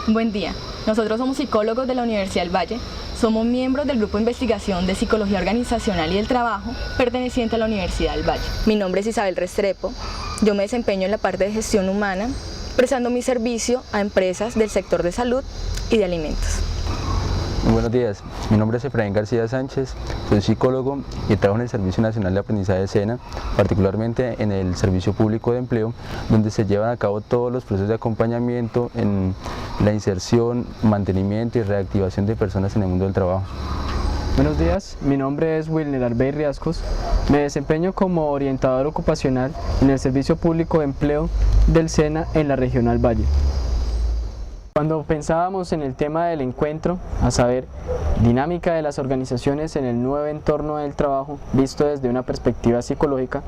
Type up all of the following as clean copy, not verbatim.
Buen día. Nosotros somos psicólogos de la Universidad del Valle. Somos miembros del Grupo de Investigación de Psicología Organizacional y del Trabajo, perteneciente a la Universidad del Valle. Mi nombre es Isabel Restrepo. Yo me desempeño en la parte de gestión humana, prestando mi servicio a empresas del sector de salud y de alimentos. Muy buenos días, mi nombre es Efraín García Sánchez, soy psicólogo y trabajo en el Servicio Nacional de Aprendizaje SENA, particularmente en el Servicio Público de Empleo, donde se llevan a cabo todos los procesos de acompañamiento en la inserción, mantenimiento y reactivación de personas en el mundo del trabajo. Buenos días, mi nombre es Wilner Arbey Riascos, me desempeño como orientador ocupacional en el Servicio Público de Empleo del SENA en la Regional Valle. Cuando pensábamos en el tema del encuentro, a saber, dinámica de las organizaciones en el nuevo entorno del trabajo, visto desde una perspectiva psicológica,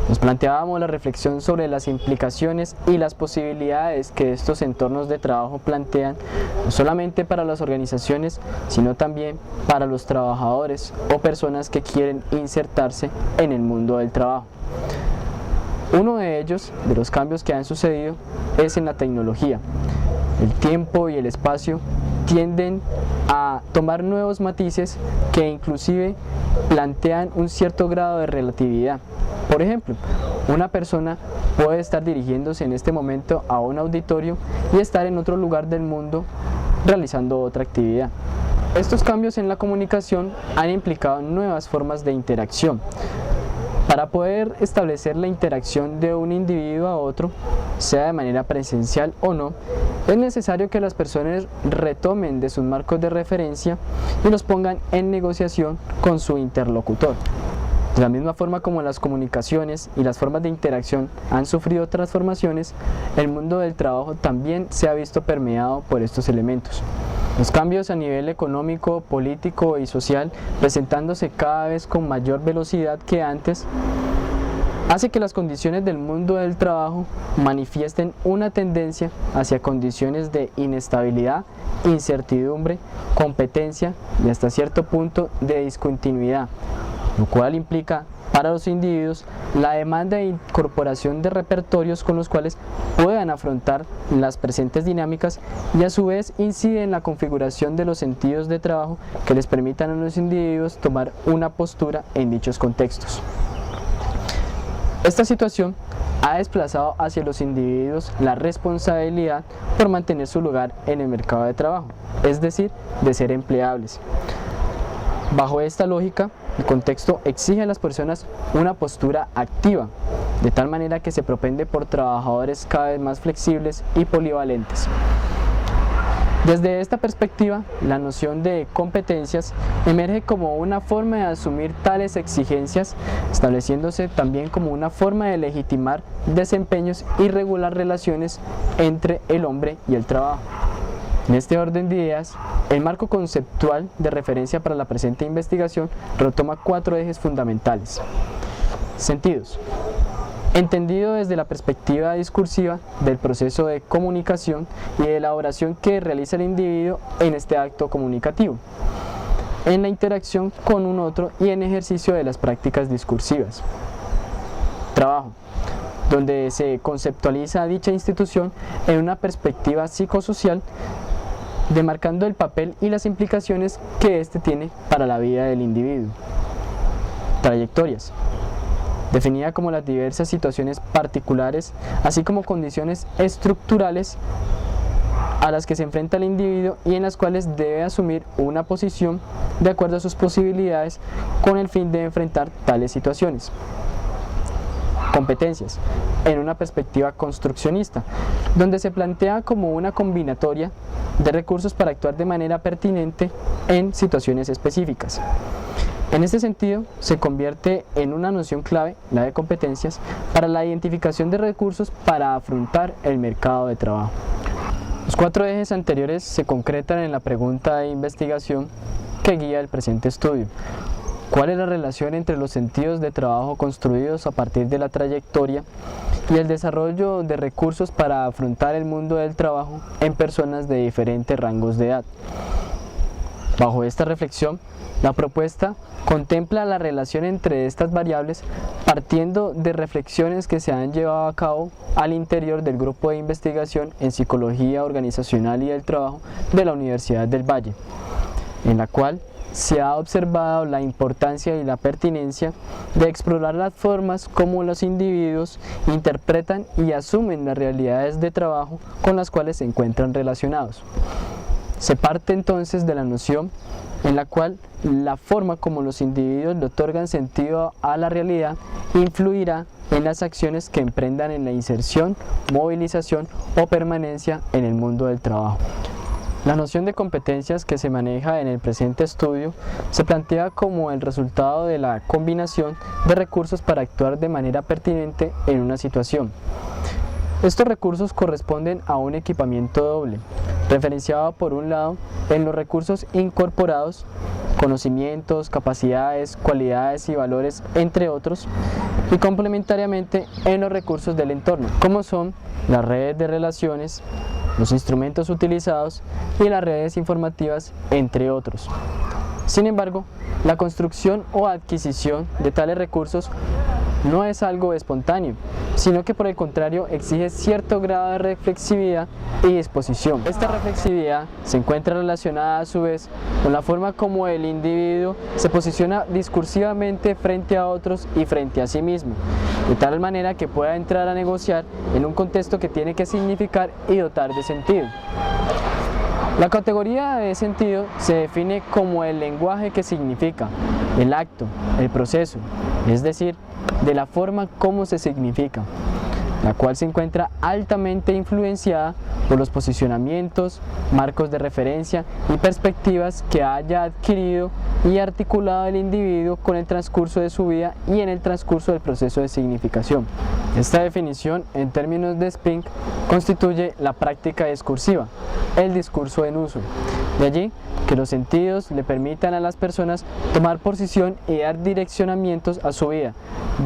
nos planteábamos la reflexión sobre las implicaciones y las posibilidades que estos entornos de trabajo plantean, no solamente para las organizaciones, sino también para los trabajadores o personas que quieren insertarse en el mundo del trabajo. Uno de ellos, de los cambios que han sucedido, es en la tecnología. El tiempo y el espacio tienden a tomar nuevos matices que inclusive plantean un cierto grado de relatividad. Por ejemplo, una persona puede estar dirigiéndose en este momento a un auditorio y estar en otro lugar del mundo realizando otra actividad. Estos cambios en la comunicación han implicado nuevas formas de interacción. Para poder establecer la interacción de un individuo a otro, sea de manera presencial o no, es necesario que las personas retomen de sus marcos de referencia y los pongan en negociación con su interlocutor. De la misma forma como las comunicaciones y las formas de interacción han sufrido transformaciones, el mundo del trabajo también se ha visto permeado por estos elementos. Los cambios a nivel económico, político y social, presentándose cada vez con mayor velocidad que antes, hace que las condiciones del mundo del trabajo manifiesten una tendencia hacia condiciones de inestabilidad, incertidumbre, competencia y hasta cierto punto de discontinuidad, lo cual implica para los individuos la demanda de incorporación de repertorios con los cuales puedan afrontar las presentes dinámicas y a su vez incide en la configuración de los sentidos de trabajo que les permitan a los individuos tomar una postura en dichos contextos. Esta situación ha desplazado hacia los individuos la responsabilidad por mantener su lugar en el mercado de trabajo, es decir, de ser empleables. Bajo esta lógica, el contexto exige a las personas una postura activa, de tal manera que se propende por trabajadores cada vez más flexibles y polivalentes. Desde esta perspectiva, la noción de competencias emerge como una forma de asumir tales exigencias, estableciéndose también como una forma de legitimar desempeños y regular relaciones entre el hombre y el trabajo. En este orden de ideas, el marco conceptual de referencia para la presente investigación retoma 4 ejes fundamentales. Sentidos. Entendido desde la perspectiva discursiva del proceso de comunicación y de elaboración que realiza el individuo en este acto comunicativo, en la interacción con un otro y en ejercicio de las prácticas discursivas. Trabajo, donde se conceptualiza dicha institución en una perspectiva psicosocial, demarcando el papel y las implicaciones que éste tiene para la vida del individuo. Trayectorias, definida como las diversas situaciones particulares, así como condiciones estructurales a las que se enfrenta el individuo y en las cuales debe asumir una posición de acuerdo a sus posibilidades con el fin de enfrentar tales situaciones. Competencias, en una perspectiva construccionista, donde se plantea como una combinatoria de recursos para actuar de manera pertinente en situaciones específicas. En este sentido, se convierte en una noción clave, la de competencias, para la identificación de recursos para afrontar el mercado de trabajo. Los 4 ejes anteriores se concretan en la pregunta de investigación que guía el presente estudio. ¿Cuál es la relación entre los sentidos de trabajo construidos a partir de la trayectoria y el desarrollo de recursos para afrontar el mundo del trabajo en personas de diferentes rangos de edad? Bajo esta reflexión, la propuesta contempla la relación entre estas variables partiendo de reflexiones que se han llevado a cabo al interior del grupo de investigación en Psicología Organizacional y del Trabajo de la Universidad del Valle, en la cual se ha observado la importancia y la pertinencia de explorar las formas como los individuos interpretan y asumen las realidades de trabajo con las cuales se encuentran relacionados. Se parte entonces de la noción en la cual la forma como los individuos le otorgan sentido a la realidad influirá en las acciones que emprendan en la inserción, movilización o permanencia en el mundo del trabajo. La noción de competencias que se maneja en el presente estudio se plantea como el resultado de la combinación de recursos para actuar de manera pertinente en una situación. Estos recursos corresponden a un equipamiento doble, referenciado por un lado en los recursos incorporados, conocimientos, capacidades, cualidades y valores, entre otros, y complementariamente en los recursos del entorno, como son las redes de relaciones, los instrumentos utilizados y las redes informativas, entre otros. Sin embargo, la construcción o adquisición de tales recursos no es algo espontáneo, sino que por el contrario exige cierto grado de reflexividad y disposición. Esta reflexividad se encuentra relacionada a su vez con la forma como el individuo se posiciona discursivamente frente a otros y frente a sí mismo, de tal manera que pueda entrar a negociar en un contexto que tiene que significar y dotar de sentido. La categoría de sentido se define como el lenguaje que significa, el acto, el proceso, es decir, de la forma como se significa, la cual se encuentra altamente influenciada por los posicionamientos, marcos de referencia y perspectivas que haya adquirido y articulado el individuo con el transcurso de su vida y en el transcurso del proceso de significación. Esta definición, en términos de Spink, constituye la práctica discursiva, el discurso en uso. De allí que los sentidos le permitan a las personas tomar posición y dar direccionamientos a su vida,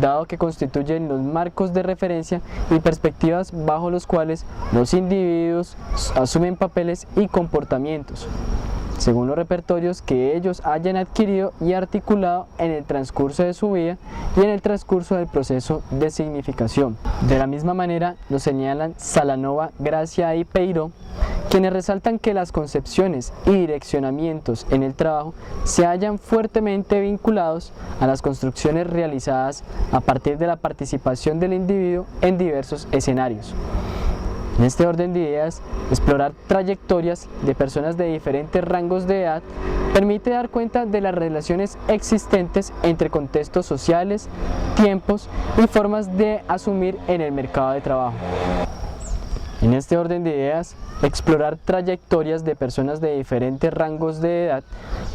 dado que constituyen los marcos de referencia y perspectivas bajo los cuales los individuos asumen papeles y comportamientos, según los repertorios que ellos hayan adquirido y articulado en el transcurso de su vida y en el transcurso del proceso de significación. De la misma manera lo señalan Salanova, Gracia y Peiró, quienes resaltan que las concepciones y direccionamientos en el trabajo se hallan fuertemente vinculados a las construcciones realizadas a partir de la participación del individuo en diversos escenarios. En este orden de ideas, explorar trayectorias de personas de diferentes rangos de edad permite dar cuenta de las relaciones existentes entre contextos sociales, tiempos y formas de asumir en el mercado de trabajo. En este orden de ideas, explorar trayectorias de personas de diferentes rangos de edad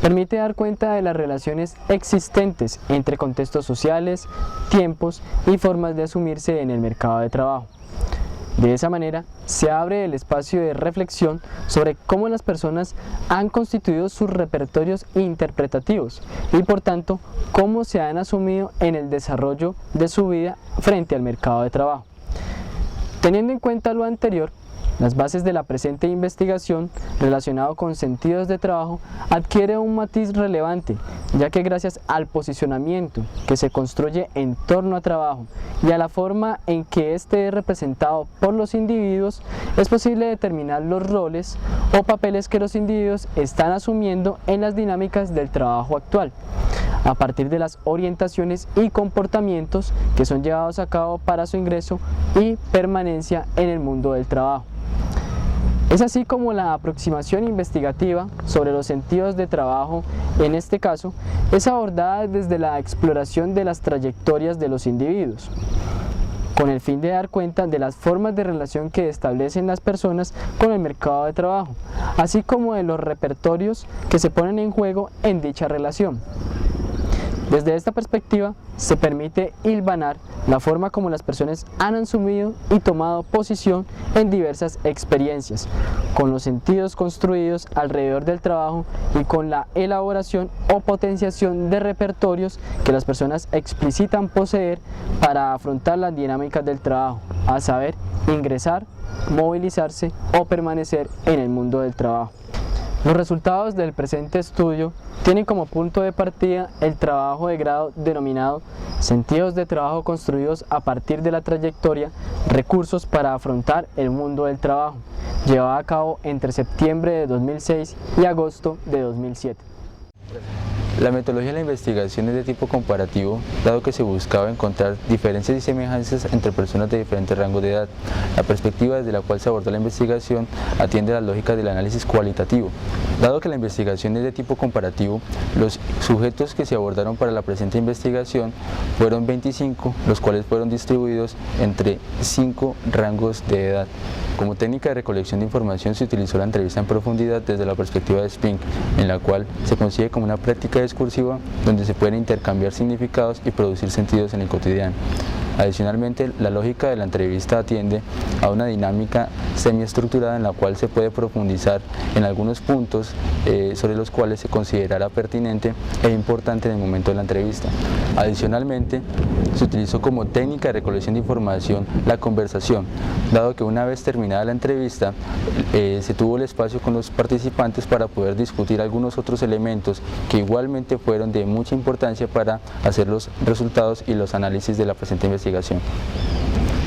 permite dar cuenta de las relaciones existentes entre contextos sociales, tiempos y formas de asumirse en el mercado de trabajo. De esa manera, se abre el espacio de reflexión sobre cómo las personas han constituido sus repertorios interpretativos y, por tanto, cómo se han asumido en el desarrollo de su vida frente al mercado de trabajo. Teniendo en cuenta lo anterior, las bases de la presente investigación relacionado con sentidos de trabajo adquiere un matiz relevante, ya que gracias al posicionamiento que se construye en torno a trabajo y a la forma en que éste es representado por los individuos, es posible determinar los roles o papeles que los individuos están asumiendo en las dinámicas del trabajo actual, a partir de las orientaciones y comportamientos que son llevados a cabo para su ingreso y permanencia en el mundo del trabajo. Es así como la aproximación investigativa sobre los sentidos de trabajo, en este caso, es abordada desde la exploración de las trayectorias de los individuos, con el fin de dar cuenta de las formas de relación que establecen las personas con el mercado de trabajo, así como de los repertorios que se ponen en juego en dicha relación. Desde esta perspectiva, se permite hilvanar la forma como las personas han asumido y tomado posición en diversas experiencias, con los sentidos construidos alrededor del trabajo y con la elaboración o potenciación de repertorios que las personas explicitan poseer para afrontar las dinámicas del trabajo, a saber, ingresar, movilizarse o permanecer en el mundo del trabajo. Los resultados del presente estudio tienen como punto de partida el trabajo de grado denominado Sentidos de trabajo construidos a partir de la trayectoria, recursos para afrontar el mundo del trabajo, llevado a cabo entre septiembre de 2006 y agosto de 2007. La metodología de la investigación es de tipo comparativo, dado que se buscaba encontrar diferencias y semejanzas entre personas de diferentes rangos de edad. La perspectiva desde la cual se abordó la investigación atiende a las lógicas del análisis cualitativo. Dado que la investigación es de tipo comparativo, los sujetos que se abordaron para la presente investigación fueron 25, los cuales fueron distribuidos entre 5 rangos de edad. Como técnica de recolección de información se utilizó la entrevista en profundidad desde la perspectiva de Spink, en la cual se concibe como una práctica discursiva donde se pueden intercambiar significados y producir sentidos en el cotidiano. Adicionalmente, la lógica de la entrevista atiende a una dinámica semiestructurada en la cual se puede profundizar en algunos puntos sobre los cuales se considerará pertinente e importante en el momento de la entrevista. Adicionalmente, se utilizó como técnica de recolección de información la conversación, dado que una vez terminada la entrevista se tuvo el espacio con los participantes para poder discutir algunos otros elementos que igualmente fueron de mucha importancia para hacer los resultados y los análisis de la presente investigación.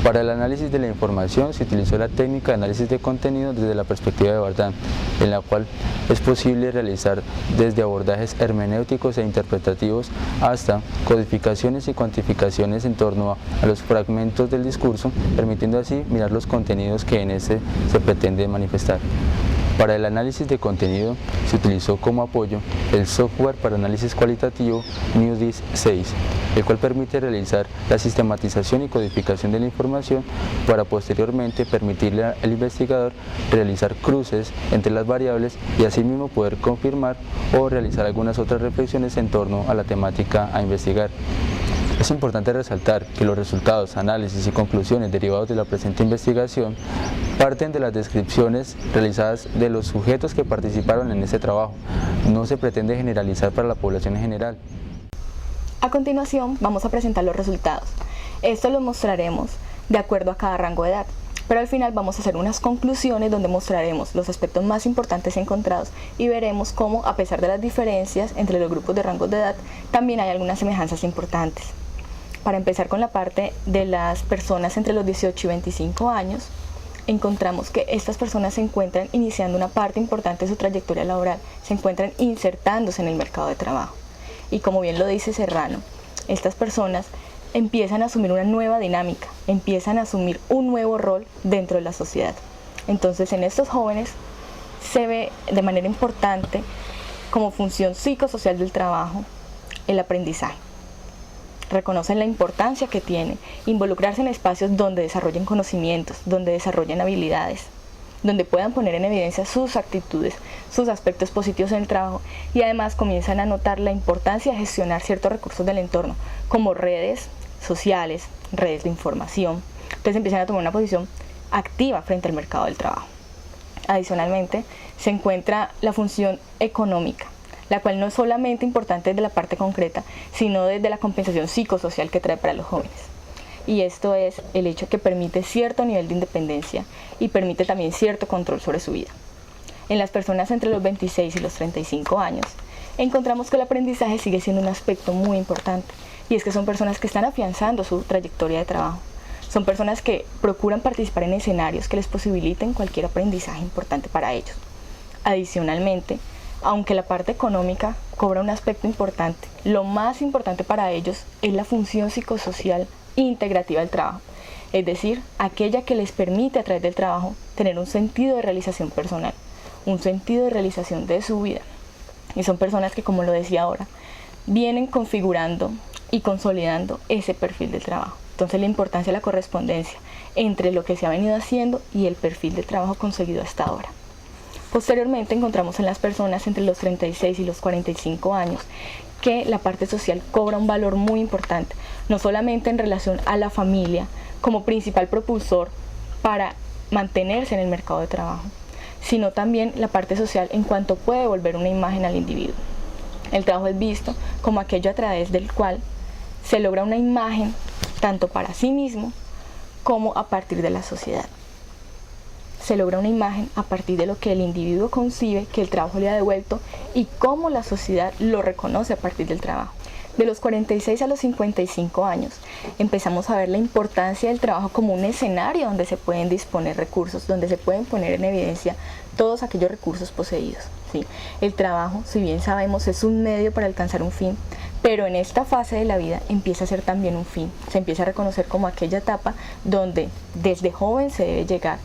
Para el análisis de la información se utilizó la técnica de análisis de contenido desde la perspectiva de Bardán, en la cual es posible realizar desde abordajes hermenéuticos e interpretativos hasta codificaciones y cuantificaciones en torno a los fragmentos del discurso, permitiendo así mirar los contenidos que en este se pretende manifestar. Para el análisis de contenido se utilizó como apoyo el software para análisis cualitativo NewDis 6, el cual permite realizar la sistematización y codificación de la información para posteriormente permitirle al investigador realizar cruces entre las variables y asimismo poder confirmar o realizar algunas otras reflexiones en torno a la temática a investigar. Es importante resaltar que los resultados, análisis y conclusiones derivados de la presente investigación parten de las descripciones realizadas de los sujetos que participaron en este trabajo. No se pretende generalizar para la población en general. A continuación vamos a presentar los resultados. Esto lo mostraremos de acuerdo a cada rango de edad, pero al final vamos a hacer unas conclusiones donde mostraremos los aspectos más importantes encontrados y veremos cómo, a pesar de las diferencias entre los grupos de rangos de edad, también hay algunas semejanzas importantes. Para empezar con la parte de las personas entre los 18 y 25 años, encontramos que estas personas se encuentran iniciando una parte importante de su trayectoria laboral, se encuentran insertándose en el mercado de trabajo. Y como bien lo dice Serrano, estas personas empiezan a asumir una nueva dinámica, empiezan a asumir un nuevo rol dentro de la sociedad. Entonces, en estos jóvenes se ve de manera importante como función psicosocial del trabajo el aprendizaje. Reconocen la importancia que tiene involucrarse en espacios donde desarrollen conocimientos, donde desarrollen habilidades, donde puedan poner en evidencia sus actitudes, sus aspectos positivos en el trabajo y además comienzan a notar la importancia de gestionar ciertos recursos del entorno, como redes sociales, redes de información. Entonces empiezan a tomar una posición activa frente al mercado del trabajo. Adicionalmente, se encuentra la función económica, la cual no es solamente importante desde la parte concreta, sino desde la compensación psicosocial que trae para los jóvenes. Y esto es el hecho que permite cierto nivel de independencia y permite también cierto control sobre su vida. En las personas entre los 26 y los 35 años, encontramos que el aprendizaje sigue siendo un aspecto muy importante, y es que son personas que están afianzando su trayectoria de trabajo. Son personas que procuran participar en escenarios que les posibiliten cualquier aprendizaje importante para ellos. Adicionalmente, aunque la parte económica cobra un aspecto importante, lo más importante para ellos es la función psicosocial integrativa del trabajo, es decir, aquella que les permite a través del trabajo tener un sentido de realización personal, un sentido de realización de su vida. Y son personas que, como lo decía ahora, vienen configurando y consolidando ese perfil del trabajo. Entonces, la importancia de la correspondencia entre lo que se ha venido haciendo y el perfil de trabajo conseguido hasta ahora. Posteriormente encontramos en las personas entre los 36 y los 45 años que la parte social cobra un valor muy importante, no solamente en relación a la familia como principal propulsor para mantenerse en el mercado de trabajo, sino también la parte social en cuanto puede devolver una imagen al individuo. El trabajo es visto como aquello a través del cual se logra una imagen tanto para sí mismo como a partir de la sociedad. se logra una imagen a partir de lo que el individuo concibe que el trabajo le ha devuelto y cómo la sociedad lo reconoce a partir del trabajo. De los 46 a los 55 años empezamos a ver la importancia del trabajo como un escenario donde se pueden disponer recursos, donde se pueden poner en evidencia todos aquellos recursos poseídos. ¿Sí? El trabajo, si bien sabemos, es un medio para alcanzar un fin, pero en esta fase de la vida empieza a ser también un fin. Se empieza a reconocer como aquella etapa donde desde joven se debe llegar,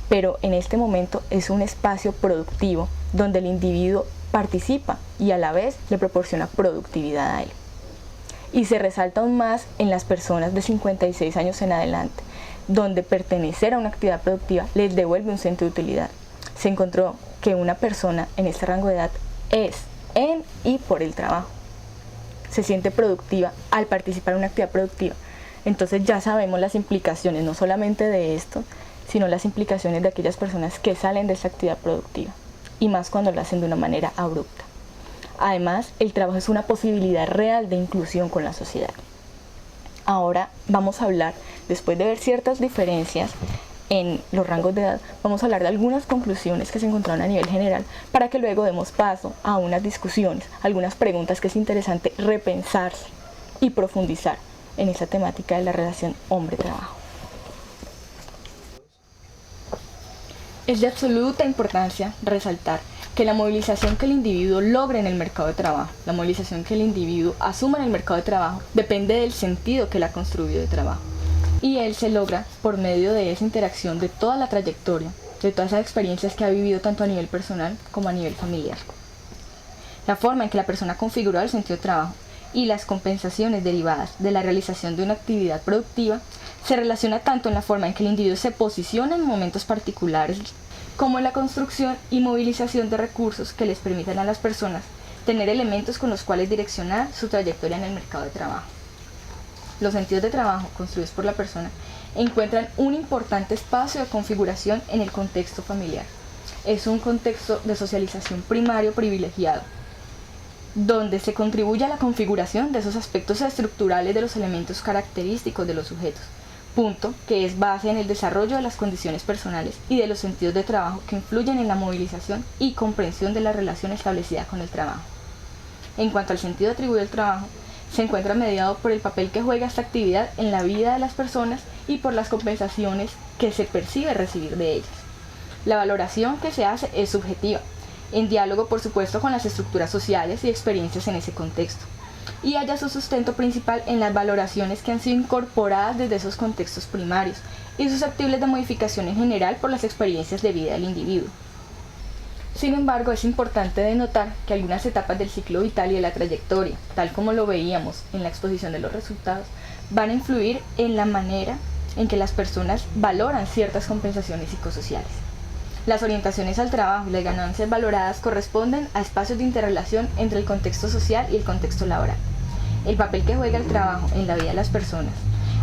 pero en este momento es un espacio productivo donde el individuo participa y a la vez le proporciona productividad a él. Y se resalta aún más en las personas de 56 años en adelante, donde pertenecer a una actividad productiva les devuelve un sentido de utilidad. Se encontró que una persona en este rango de edad es en y por el trabajo. Se siente productiva al participar en una actividad productiva. Entonces ya sabemos las implicaciones, no solamente de esto, sino las implicaciones de aquellas personas que salen de esa actividad productiva, y más cuando lo hacen de una manera abrupta. Además, el trabajo es una posibilidad real de inclusión con la sociedad. Ahora vamos a hablar, después de ver ciertas diferencias en los rangos de edad, vamos a hablar de algunas conclusiones que se encontraron a nivel general para que luego demos paso a unas discusiones, algunas preguntas que es interesante repensarse y profundizar en esa temática de la relación hombre-trabajo. Es de absoluta importancia resaltar que la movilización que el individuo logre en el mercado de trabajo, la movilización que el individuo asuma en el mercado de trabajo, depende del sentido que él ha construido de trabajo. Y él se logra por medio de esa interacción de toda la trayectoria, de todas esas experiencias que ha vivido tanto a nivel personal como a nivel familiar. La forma en que la persona ha configurado el sentido de trabajo y las compensaciones derivadas de la realización de una actividad productiva se relaciona tanto en la forma en que el individuo se posiciona en momentos particulares como en la construcción y movilización de recursos que les permitan a las personas tener elementos con los cuales direccionar su trayectoria en el mercado de trabajo. Los sentidos de trabajo construidos por la persona encuentran un importante espacio de configuración en el contexto familiar. Es un contexto de socialización primario privilegiado, donde se contribuye a la configuración de esos aspectos estructurales de los elementos característicos de los sujetos, punto que es base en el desarrollo de las condiciones personales y de los sentidos de trabajo que influyen en la movilización y comprensión de la relación establecida con el trabajo. En cuanto al sentido atribuido al trabajo, se encuentra mediado por el papel que juega esta actividad en la vida de las personas y por las compensaciones que se percibe recibir de ellas. La valoración que se hace es subjetiva, en diálogo por supuesto con las estructuras sociales y experiencias en ese contexto, y halla su sustento principal en las valoraciones que han sido incorporadas desde esos contextos primarios y susceptibles de modificación en general por las experiencias de vida del individuo. Sin embargo, es importante denotar que algunas etapas del ciclo vital y de la trayectoria, tal como lo veíamos en la exposición de los resultados, van a influir en la manera en que las personas valoran ciertas compensaciones psicosociales. Las orientaciones al trabajo y las ganancias valoradas corresponden a espacios de interrelación entre el contexto social y el contexto laboral. El papel que juega el trabajo en la vida de las personas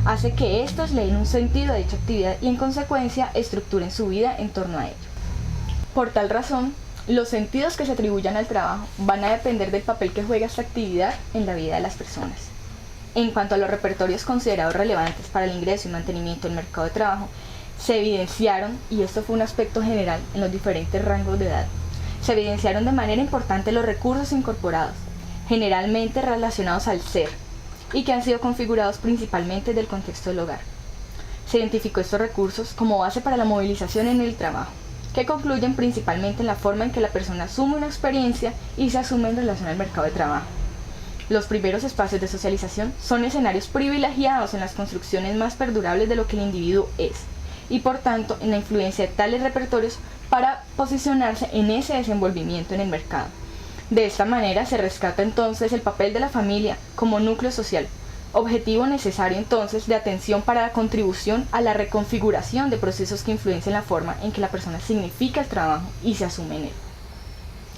hace que éstos le den un sentido a dicha actividad y en consecuencia estructuren su vida en torno a ello. Por tal razón, los sentidos que se atribuyan al trabajo van a depender del papel que juega esta actividad en la vida de las personas. En cuanto a los repertorios considerados relevantes para el ingreso y mantenimiento del mercado de trabajo, se evidenciaron, y esto fue un aspecto general en los diferentes rangos de edad, se evidenciaron de manera importante los recursos incorporados, generalmente relacionados al ser, y que han sido configurados principalmente del contexto del hogar. Se identificó estos recursos como base para la movilización en el trabajo, que concluyen principalmente en la forma en que la persona asume una experiencia y se asume en relación al mercado de trabajo. Los primeros espacios de socialización son escenarios privilegiados en las construcciones más perdurables de lo que el individuo es, y por tanto en la influencia de tales repertorios para posicionarse en ese desenvolvimiento en el mercado. De esta manera se rescata entonces el papel de la familia como núcleo social, objetivo necesario entonces de atención para la contribución a la reconfiguración de procesos que influencian la forma en que la persona significa el trabajo y se asume en él.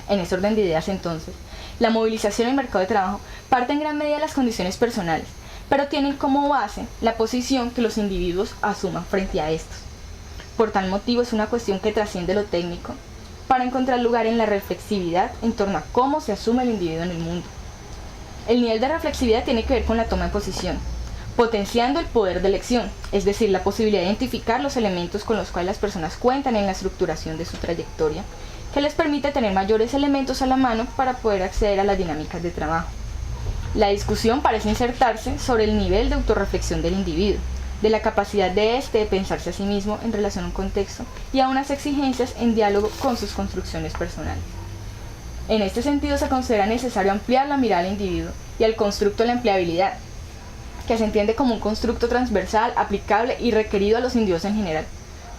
En este orden de ideas entonces, la movilización en el mercado de trabajo parte en gran medida de las condiciones personales, pero tienen como base la posición que los individuos asuman frente a estos. Por tal motivo es una cuestión que trasciende lo técnico, para encontrar lugar en la reflexividad en torno a cómo se asume el individuo en el mundo. El nivel de reflexividad tiene que ver con la toma de posición, potenciando el poder de elección, es decir, la posibilidad de identificar los elementos con los cuales las personas cuentan en la estructuración de su trayectoria, que les permite tener mayores elementos a la mano para poder acceder a las dinámicas de trabajo. La discusión parece insertarse sobre el nivel de autorreflexión del individuo, de la capacidad de éste de pensarse a sí mismo en relación a un contexto y a unas exigencias en diálogo con sus construcciones personales. En este sentido se considera necesario ampliar la mirada al individuo y al constructo de la empleabilidad, que se entiende como un constructo transversal, aplicable y requerido a los individuos en general,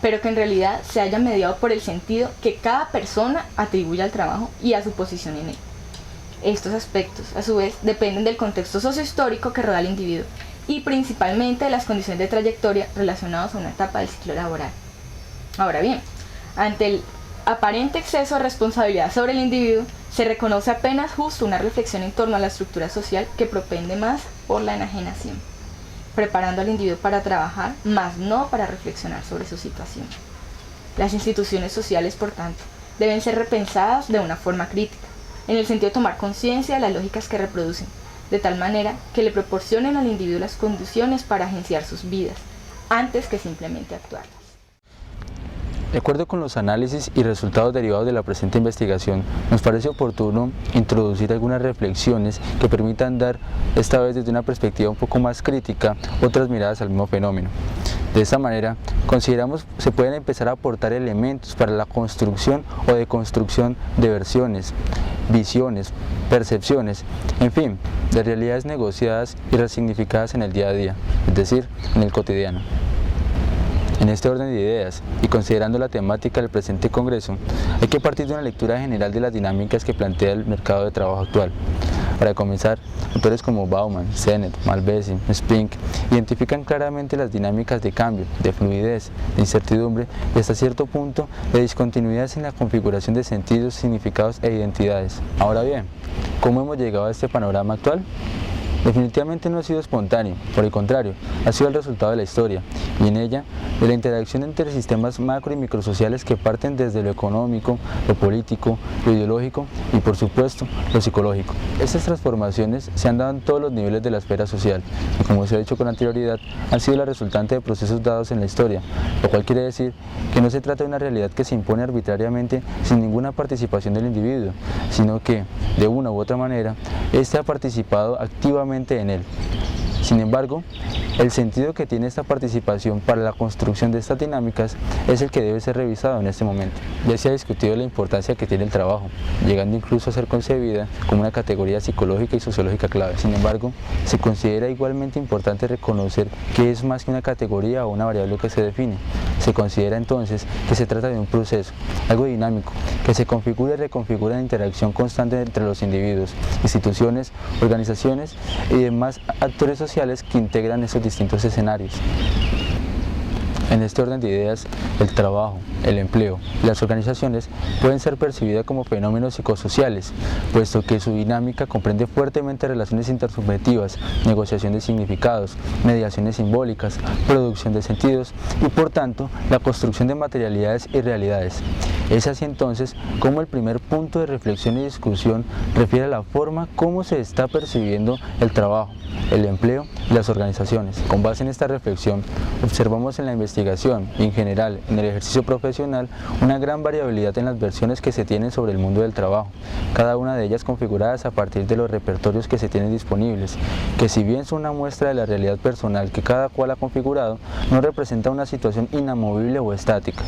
pero que en realidad se haya mediado por el sentido que cada persona atribuye al trabajo y a su posición en él. Estos aspectos, a su vez, dependen del contexto sociohistórico que rodea al individuo y principalmente de las condiciones de trayectoria relacionadas a una etapa del ciclo laboral. Ahora bien, ante el aparente exceso de responsabilidad sobre el individuo, se reconoce apenas justo una reflexión en torno a la estructura social que propende más por la enajenación, preparando al individuo para trabajar, más no para reflexionar sobre su situación. Las instituciones sociales, por tanto, deben ser repensadas de una forma crítica, en el sentido de tomar conciencia de las lógicas que reproducen, de tal manera que le proporcionen al individuo las condiciones para agenciar sus vidas, antes que simplemente actuarlas. De acuerdo con los análisis y resultados derivados de la presente investigación, nos parece oportuno introducir algunas reflexiones que permitan dar, esta vez desde una perspectiva un poco más crítica, otras miradas al mismo fenómeno. De esta manera, consideramos se pueden empezar a aportar elementos para la construcción o deconstrucción de versiones, visiones, percepciones, en fin, de realidades negociadas y resignificadas en el día a día, es decir, en el cotidiano. En este orden de ideas, y considerando la temática del presente congreso, hay que partir de una lectura general de las dinámicas que plantea el mercado de trabajo actual. Para comenzar, autores como Bauman, Sennett, Malvesi, Spink identifican claramente las dinámicas de cambio, de fluidez, de incertidumbre y hasta cierto punto de discontinuidades en la configuración de sentidos, significados e identidades. Ahora bien, ¿cómo hemos llegado a este panorama actual? Definitivamente no ha sido espontáneo, por el contrario, ha sido el resultado de la historia, y en ella, de la interacción entre sistemas macro y microsociales que parten desde lo económico, lo político, lo ideológico y por supuesto, lo psicológico. Estas transformaciones se han dado en todos los niveles de la esfera social, y como se ha dicho con anterioridad, han sido la resultante de procesos dados en la historia, lo cual quiere decir que no se trata de una realidad que se impone arbitrariamente sin ninguna participación del individuo, sino que, de una u otra manera, éste ha participado activamente en él. Sin embargo, el sentido que tiene esta participación para la construcción de estas dinámicas es el que debe ser revisado en este momento. Ya se ha discutido la importancia que tiene el trabajo, llegando incluso a ser concebida como una categoría psicológica y sociológica clave. Sin embargo, se considera igualmente importante reconocer que es más que una categoría o una variable que se define. Se considera entonces que se trata de un proceso, algo dinámico, que se configura y reconfigura en interacción constante entre los individuos, instituciones, organizaciones y demás actores sociales que integran esos distintos escenarios. En este orden de ideas, el trabajo, el empleo y las organizaciones pueden ser percibidas como fenómenos psicosociales, puesto que su dinámica comprende fuertemente relaciones intersubjetivas, negociación de significados, mediaciones simbólicas, producción de sentidos y, por tanto, la construcción de materialidades y realidades. Es así entonces como el primer punto de reflexión y discusión refiere a la forma como se está percibiendo el trabajo, el empleo y las organizaciones. Con base en esta reflexión, observamos en la investigación y en general en el ejercicio profesional una gran variabilidad en las versiones que se tienen sobre el mundo del trabajo, cada una de ellas configuradas a partir de los repertorios que se tienen disponibles, que si bien son una muestra de la realidad personal que cada cual ha configurado, no representa una situación inamovible o estática.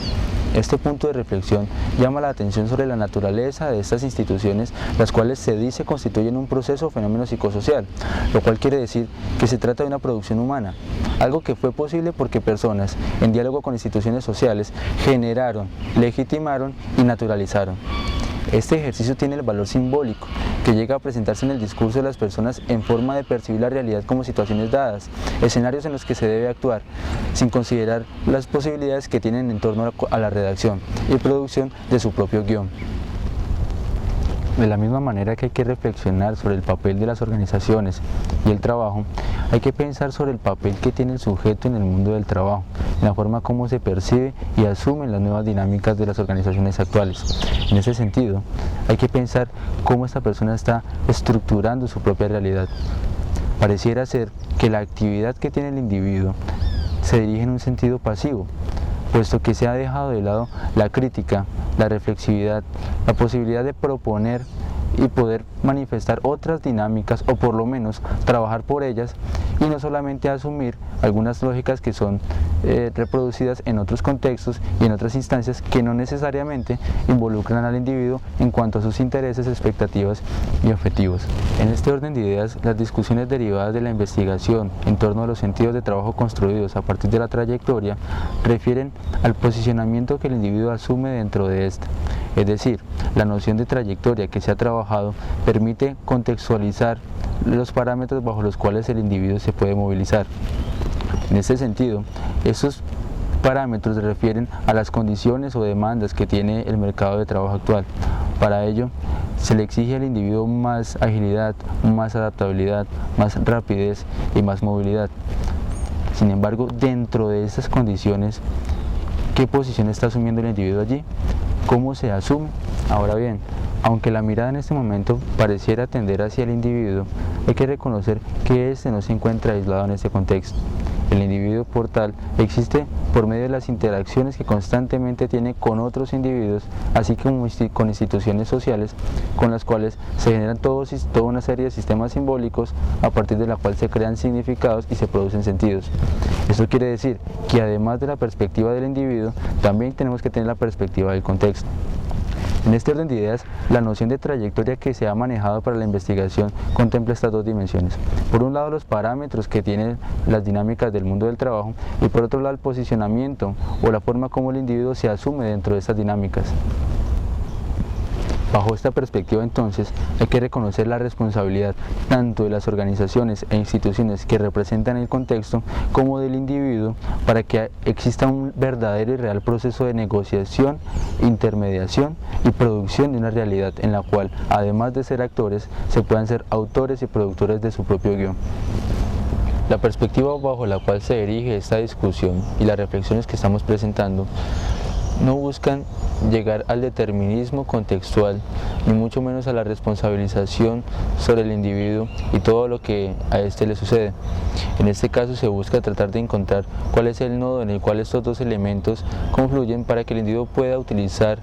Este punto de reflexión llama la atención sobre la naturaleza de estas instituciones, las cuales se dice constituyen un proceso o fenómeno psicosocial, lo cual quiere decir que se trata de una producción humana, algo que fue posible porque personas, en diálogo con instituciones sociales, generaron, legitimaron y naturalizaron. Este ejercicio tiene el valor simbólico, que llega a presentarse en el discurso de las personas en forma de percibir la realidad como situaciones dadas, escenarios en los que se debe actuar, sin considerar las posibilidades que tienen en torno a la redacción y producción de su propio guión. De la misma manera que hay que reflexionar sobre el papel de las organizaciones y el trabajo, hay que pensar sobre el papel que tiene el sujeto en el mundo del trabajo, en la forma como se percibe y asumen las nuevas dinámicas de las organizaciones actuales. En ese sentido, hay que pensar cómo esta persona está estructurando su propia realidad. pareciera ser que la actividad que tiene el individuo se dirige en un sentido pasivo, puesto que se ha dejado de lado la crítica, la reflexividad, la posibilidad de proponer y poder manifestar otras dinámicas o por lo menos trabajar por ellas y no solamente asumir algunas lógicas que son reproducidas en otros contextos y en otras instancias que no necesariamente involucran al individuo en cuanto a sus intereses, expectativas y objetivos. En este orden de ideas, las discusiones derivadas de la investigación en torno a los sentidos de trabajo construidos a partir de la trayectoria refieren al posicionamiento que el individuo asume dentro de esta. Es decir, la noción de trayectoria que se ha trabajado permite contextualizar los parámetros bajo los cuales el individuo se puede movilizar. En este sentido, estos parámetros se refieren a las condiciones o demandas que tiene el mercado de trabajo actual. Para ello, se le exige al individuo más agilidad, más adaptabilidad, más rapidez y más movilidad. Sin embargo, dentro de estas condiciones, ¿qué posición está asumiendo el individuo allí? ¿Cómo se asume? Ahora bien, aunque la mirada en este momento pareciera tender hacia el individuo, hay que reconocer que éste no se encuentra aislado en este contexto. El individuo por tal existe por medio de las interacciones que constantemente tiene con otros individuos, así como con instituciones sociales con las cuales se generan toda una serie de sistemas simbólicos a partir de la cual se crean significados y se producen sentidos. Esto quiere decir que además de la perspectiva del individuo, también tenemos que tener la perspectiva del contexto. En este orden de ideas, la noción de trayectoria que se ha manejado para la investigación contempla estas dos dimensiones. Por un lado, los parámetros que tienen las dinámicas del mundo del trabajo y por otro lado, el posicionamiento o la forma como el individuo se asume dentro de estas dinámicas. Bajo esta perspectiva, entonces, hay que reconocer la responsabilidad tanto de las organizaciones e instituciones que representan el contexto como del individuo para que exista un verdadero y real proceso de negociación, intermediación y producción de una realidad en la cual, además de ser actores, se puedan ser autores y productores de su propio guión. La perspectiva bajo la cual se dirige esta discusión y las reflexiones que estamos presentando no buscan llegar al determinismo contextual, ni mucho menos a la responsabilización sobre el individuo y todo lo que a éste le sucede. En este caso se busca tratar de encontrar cuál es el nodo en el cual estos dos elementos confluyen para que el individuo pueda utilizar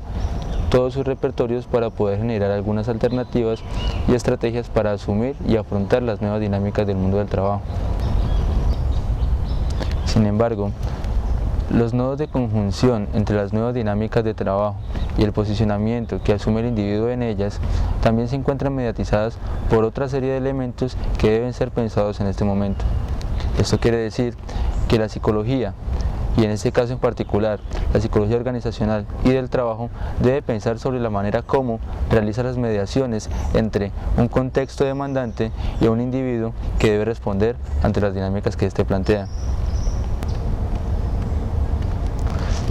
todos sus repertorios para poder generar algunas alternativas y estrategias para asumir y afrontar las nuevas dinámicas del mundo del trabajo. Sin embargo, los nodos de conjunción entre las nuevas dinámicas de trabajo y el posicionamiento que asume el individuo en ellas también se encuentran mediatizadas por otra serie de elementos que deben ser pensados en este momento. Esto quiere decir que la psicología, y en este caso en particular la psicología organizacional y del trabajo, debe pensar sobre la manera como realiza las mediaciones entre un contexto demandante y un individuo que debe responder ante las dinámicas que éste plantea.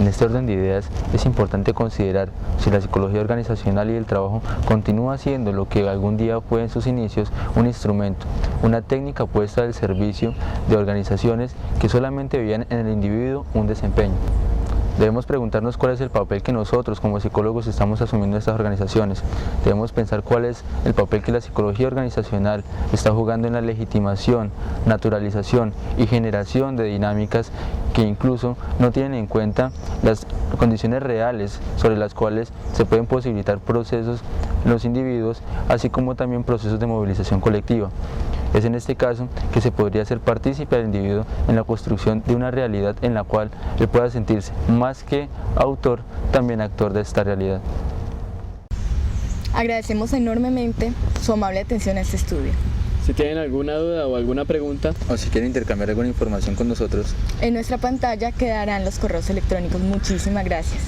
En este orden de ideas es importante considerar si la psicología organizacional y del trabajo continúa siendo lo que algún día fue en sus inicios un instrumento, una técnica puesta al servicio de organizaciones que solamente veían en el individuo un desempeño. Debemos preguntarnos cuál es el papel que nosotros como psicólogos estamos asumiendo en estas organizaciones. Debemos pensar cuál es el papel que la psicología organizacional está jugando en la legitimación, naturalización y generación de dinámicas que incluso no tienen en cuenta las condiciones reales sobre las cuales se pueden posibilitar procesos en los individuos, así como también procesos de movilización colectiva. Es en este caso que se podría hacer partícipe al individuo en la construcción de una realidad en la cual él pueda sentirse más que autor, también actor de esta realidad. Agradecemos enormemente su amable atención a este estudio. Si tienen alguna duda o alguna pregunta, O si quieren intercambiar alguna información con nosotros, En nuestra pantalla quedarán los correos electrónicos. Muchísimas gracias.